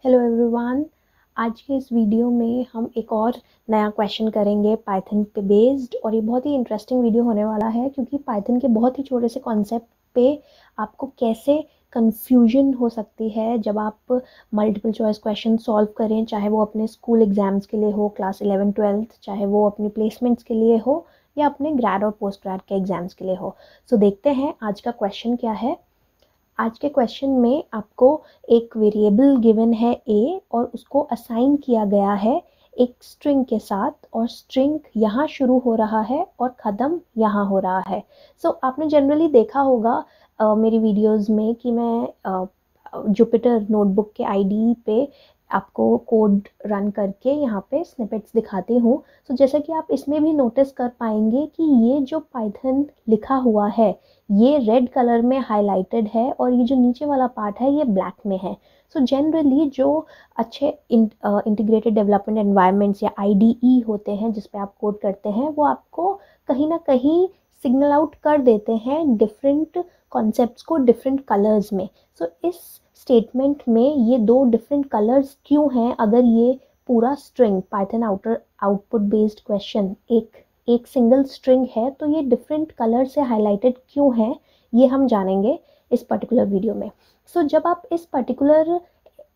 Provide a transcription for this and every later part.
Hello everyone. आज के इस वीडियो में हम एक और नया क्वेश्चन करेंगे पाइथन पे बेस्ड, और ये बहुत ही इंटरेस्टिंग वीडियो होने वाला है क्योंकि पाइथन के बहुत ही छोटे से कॉन्सेप्ट पे आपको कैसे कंफ्यूजन हो सकती है जब आप मल्टीपल चॉइस क्वेश्चन सॉल्व करें, चाहे वो अपने स्कूल एग्जाम्स के लिए हो, क्लास 11-12, चाहे वो अपनी प्लेसमेंट्स के लिए हो या अपने ग्रेड और पोस्ट ग्रेड के एग्जाम्स के लिए हो। सो देखते हैं आज का क्वेश्चन क्या है। आज के क्वेश्चन में आपको एक वेरिएबल गिवन है ए और उसको असाइन किया गया है एक स्ट्रिंग के साथ, और स्ट्रिंग यहाँ शुरू हो रहा है और ख़त्म यहाँ हो रहा है। आपने जनरली देखा होगा मेरी वीडियोस में कि मैं जुपिटर नोटबुक के आईडी पे आपको कोड रन करके यहाँ पे स्निपेट्स दिखाती हूँ। जैसा कि आप इसमें भी नोटिस कर पाएंगे कि ये जो पाइथन लिखा हुआ है ये रेड कलर में हाइलाइटेड है और ये जो नीचे वाला पार्ट है ये ब्लैक में है। जनरली जो अच्छे इंटीग्रेटेड डेवलपमेंट एनवायरनमेंट्स या आईडीई होते हैं जिस पे आप कोड करते हैं, वो आपको कहीं ना कहीं सिग्नल आउट कर देते हैं डिफरेंट कॉन्सेप्ट्स को डिफरेंट कलर्स में। इस स्टेटमेंट में ये दो डिफरेंट कलर्स क्यों हैं? अगर ये पूरा string Python output based question एक सिंगल स्ट्रिंग है तो ये डिफरेंट कलर से हाईलाइटेड क्यों है, ये हम जानेंगे इस पर्टिकुलर वीडियो में। जब आप इस पर्टिकुलर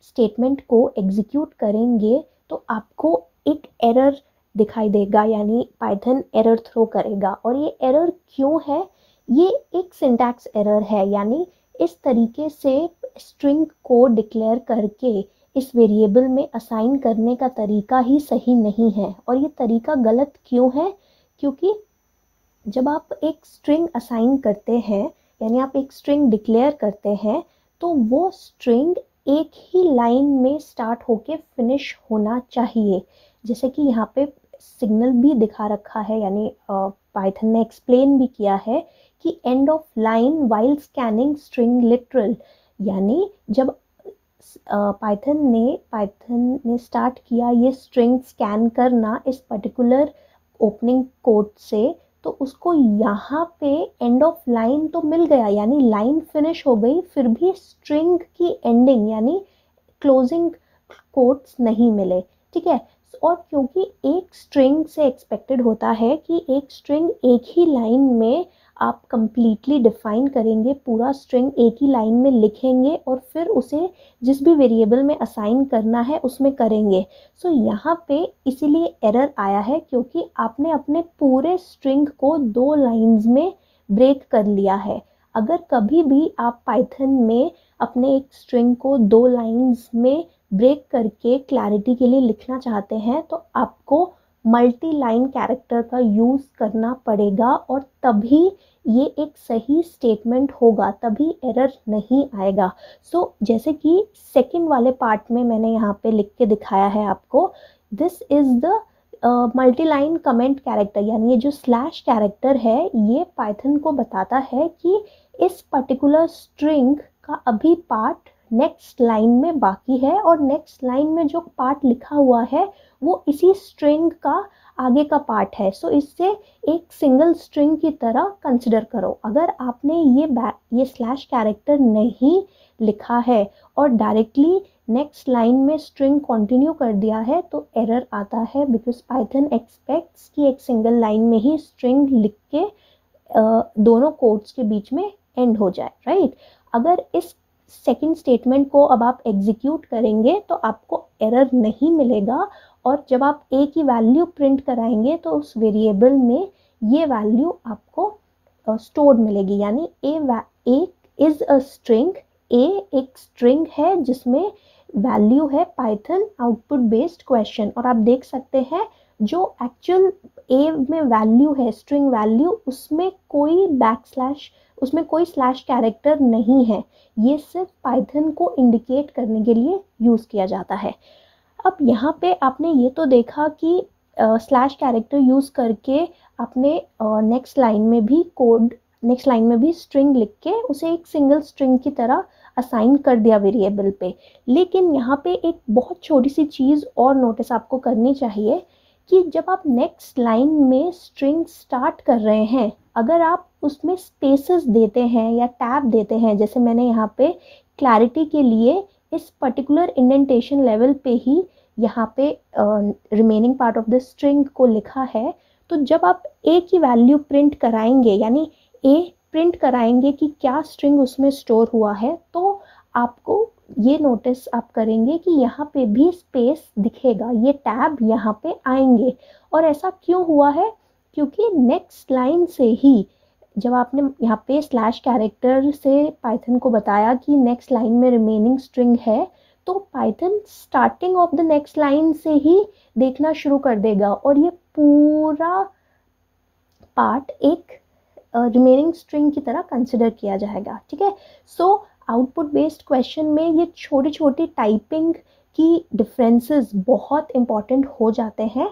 स्टेटमेंट को एग्जीक्यूट करेंगे तो आपको एक एरर दिखाई देगा, यानी पाइथन एरर थ्रो करेगा। और ये एरर क्यों है? ये एक सिंटैक्स एरर है, यानी इस तरीके से स्ट्रिंग को डिक्लेयर करके इस वेरिएबल में असाइन करने का तरीका ही सही नहीं है। और ये तरीका गलत क्यों है? क्योंकि जब आप एक स्ट्रिंग असाइन करते हैं, यानी आप एक स्ट्रिंग डिक्लेयर करते हैं, तो वो स्ट्रिंग एक ही लाइन में स्टार्ट होके फिनिश होना चाहिए। जैसे कि यहाँ पे सिग्नल भी दिखा रखा है, यानी पाइथन ने एक्सप्लेन भी किया है कि end of line while scanning string literal, यानी जब पाइथन ने स्टार्ट किया ये स्ट्रिंग स्कैन करना इस पर्टिकुलर ओपनिंग कोड से, तो उसको यहाँ पे एंड ऑफ लाइन तो मिल गया, यानी लाइन फिनिश हो गई, फिर भी स्ट्रिंग की एंडिंग यानी क्लोजिंग कोट्स नहीं मिले। ठीक है। और क्योंकि एक स्ट्रिंग से एक्सपेक्टेड होता है कि एक स्ट्रिंग एक ही लाइन में आप कंप्लीटली डिफाइन करेंगे, पूरा स्ट्रिंग एक ही लाइन में लिखेंगे और फिर उसे जिस भी वेरिएबल में असाइन करना है उसमें करेंगे। यहाँ पे इसीलिए एरर आया है क्योंकि आपने अपने पूरे स्ट्रिंग को दो लाइंस में ब्रेक कर लिया है। अगर कभी भी आप पाइथन में अपने एक स्ट्रिंग को दो लाइंस में ब्रेक करके क्लैरिटी के लिए लिखना चाहते हैं तो आपको मल्टी लाइन कैरेक्टर का यूज़ करना पड़ेगा, और तभी ये एक सही स्टेटमेंट होगा, तभी एरर नहीं आएगा। जैसे कि सेकंड वाले पार्ट में मैंने यहाँ पे लिख के दिखाया है आपको, this is the multi line comment character, यानी ये जो स्लैश कैरेक्टर है ये पाइथन को बताता है कि इस पर्टिकुलर स्ट्रिंग का अभी पार्ट नेक्स्ट लाइन में बाकी है, और नेक्स्ट लाइन में जो पार्ट लिखा हुआ है वो इसी स्ट्रिंग का आगे का पार्ट है। इससे एक सिंगल स्ट्रिंग की तरह कंसिडर करो। अगर आपने ये स्लैश कैरेक्टर नहीं लिखा है और डायरेक्टली नेक्स्ट लाइन में स्ट्रिंग कंटिन्यू कर दिया है तो एरर आता है, बिकॉज पाइथन एक्सपेक्ट्स कि एक सिंगल लाइन में ही स्ट्रिंग लिख के दोनों कोड्स के बीच में एंड हो जाए, राइट। अगर इस सेकंड स्टेटमेंट को अब आप एग्जीक्यूट करेंगे तो आपको एरर नहीं मिलेगा, और जब आप ए की वैल्यू प्रिंट कराएंगे तो उस वेरिएबल में ये वैल्यू आपको स्टोर्ड मिलेगी, यानी ए इज अ स्ट्रिंग। ए एक स्ट्रिंग है जिसमें वैल्यू है पाइथन आउटपुट बेस्ड क्वेश्चन, और आप देख सकते हैं जो एक्चुअल ए में वैल्यू है, स्ट्रिंग वैल्यू, उसमें कोई स्लैश कैरेक्टर नहीं है। ये सिर्फ पाइथन को इंडिकेट करने के लिए यूज़ किया जाता है। अब यहाँ पे आपने ये तो देखा कि स्लैश कैरेक्टर यूज़ करके आपने नेक्स्ट लाइन में भी स्ट्रिंग लिख के उसे एक सिंगल स्ट्रिंग की तरह असाइन कर दिया वेरिएबल पे। लेकिन यहाँ पे एक बहुत छोटी सी चीज़ और नोटिस आपको करनी चाहिए कि जब आप नेक्स्ट लाइन में स्ट्रिंग स्टार्ट कर रहे हैं, अगर आप उसमें स्पेसेस देते हैं या टैब देते हैं, जैसे मैंने यहाँ पे क्लैरिटी के लिए इस पर्टिकुलर इंडेंटेशन लेवल पे ही यहाँ पे remaining part of the string को लिखा है। तो जब आप ए की वैल्यू प्रिंट कराएंगे, यानी ए प्रिंट कराएंगे कि क्या स्ट्रिंग उसमें स्टोर हुआ है, तो आपको ये नोटिस आप करेंगे कि यहाँ पे भी स्पेस दिखेगा, ये टैब यहाँ पे आएंगे। और ऐसा क्यों हुआ है? क्योंकि नेक्स्ट लाइन से ही जब आपने यहाँ पे स्लैश कैरेक्टर से पाइथन को बताया कि नेक्स्ट लाइन में रिमेनिंग स्ट्रिंग है, तो Python starting of the next line से ही देखना शुरू कर देगा और ये पूरा पार्ट एक रिमेनिंग स्ट्रिंग की तरह कंसिडर किया जाएगा। ठीक है, सो आउटपुट बेस्ड क्वेश्चन में ये छोटी छोटी टाइपिंग की डिफरेंसेस बहुत इंपॉर्टेंट हो जाते हैं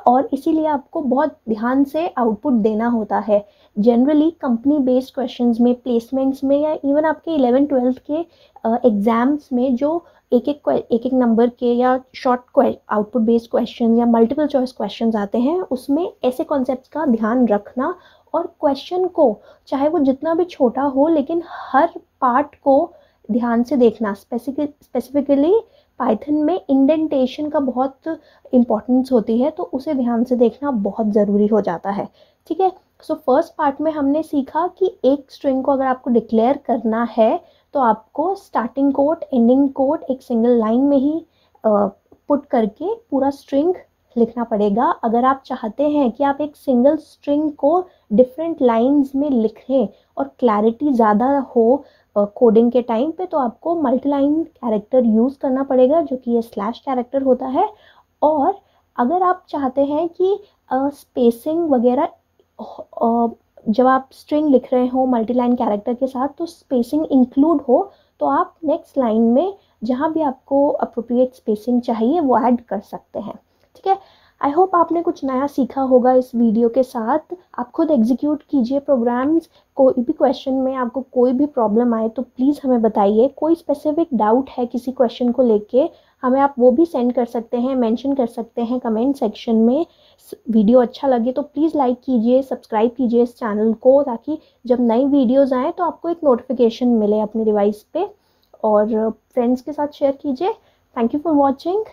और इसीलिए आपको बहुत ध्यान से आउटपुट देना होता है। जनरली कंपनी बेस्ड क्वेश्चंस में, प्लेसमेंट्स में, या इवन आपके 11-12 के एग्जाम्स में जो एक एक नंबर के या शॉर्ट आउटपुट बेस्ड क्वेश्चन या मल्टीपल चॉइस क्वेश्चंस आते हैं, उसमें ऐसे कॉन्सेप्ट्स का ध्यान रखना और क्वेश्चन को चाहे वो जितना भी छोटा हो लेकिन हर पार्ट को ध्यान से देखना। स्पेसिफिकली पाइथन में इंडेंटेशन का बहुत इम्पोर्टेंस होती है, तो उसे ध्यान से देखना बहुत ज़रूरी हो जाता है। ठीक है, सो फर्स्ट पार्ट में हमने सीखा कि एक स्ट्रिंग को अगर आपको डिक्लेयर करना है तो आपको स्टार्टिंग कोट, एंडिंग कोट एक सिंगल लाइन में ही पुट करके पूरा स्ट्रिंग लिखना पड़ेगा। अगर आप चाहते हैं कि आप एक सिंगल स्ट्रिंग को डिफरेंट लाइंस में लिखें और क्लैरिटी ज़्यादा हो कोडिंग के टाइम पे, तो आपको मल्टीलाइन कैरेक्टर यूज़ करना पड़ेगा, जो कि ये स्लैश कैरेक्टर होता है। और अगर आप चाहते हैं कि स्पेसिंग वगैरह जब आप स्ट्रिंग लिख रहे हो मल्टीलाइन कैरेक्टर के साथ, तो स्पेसिंग इंक्लूड हो, तो आप नेक्स्ट लाइन में जहाँ भी आपको अप्रोप्रिएट स्पेसिंग चाहिए वो ऐड कर सकते हैं। ठीक है, आई होप आपने कुछ नया सीखा होगा इस वीडियो के साथ। आप खुद एग्जीक्यूट कीजिए प्रोग्राम्स। कोई भी क्वेश्चन में आपको कोई भी प्रॉब्लम आए तो प्लीज़ हमें बताइए। कोई स्पेसिफिक डाउट है किसी क्वेश्चन को लेके, हमें आप वो भी सेंड कर सकते हैं, मेंशन कर सकते हैं कमेंट सेक्शन में। वीडियो अच्छा लगे तो प्लीज़ लाइक कीजिए, सब्सक्राइब कीजिए इस चैनल को, ताकि जब नई वीडियोज़ आएँ तो आपको एक नोटिफिकेशन मिले अपने डिवाइस पे। और फ्रेंड्स के साथ शेयर कीजिए। Thank you for watching.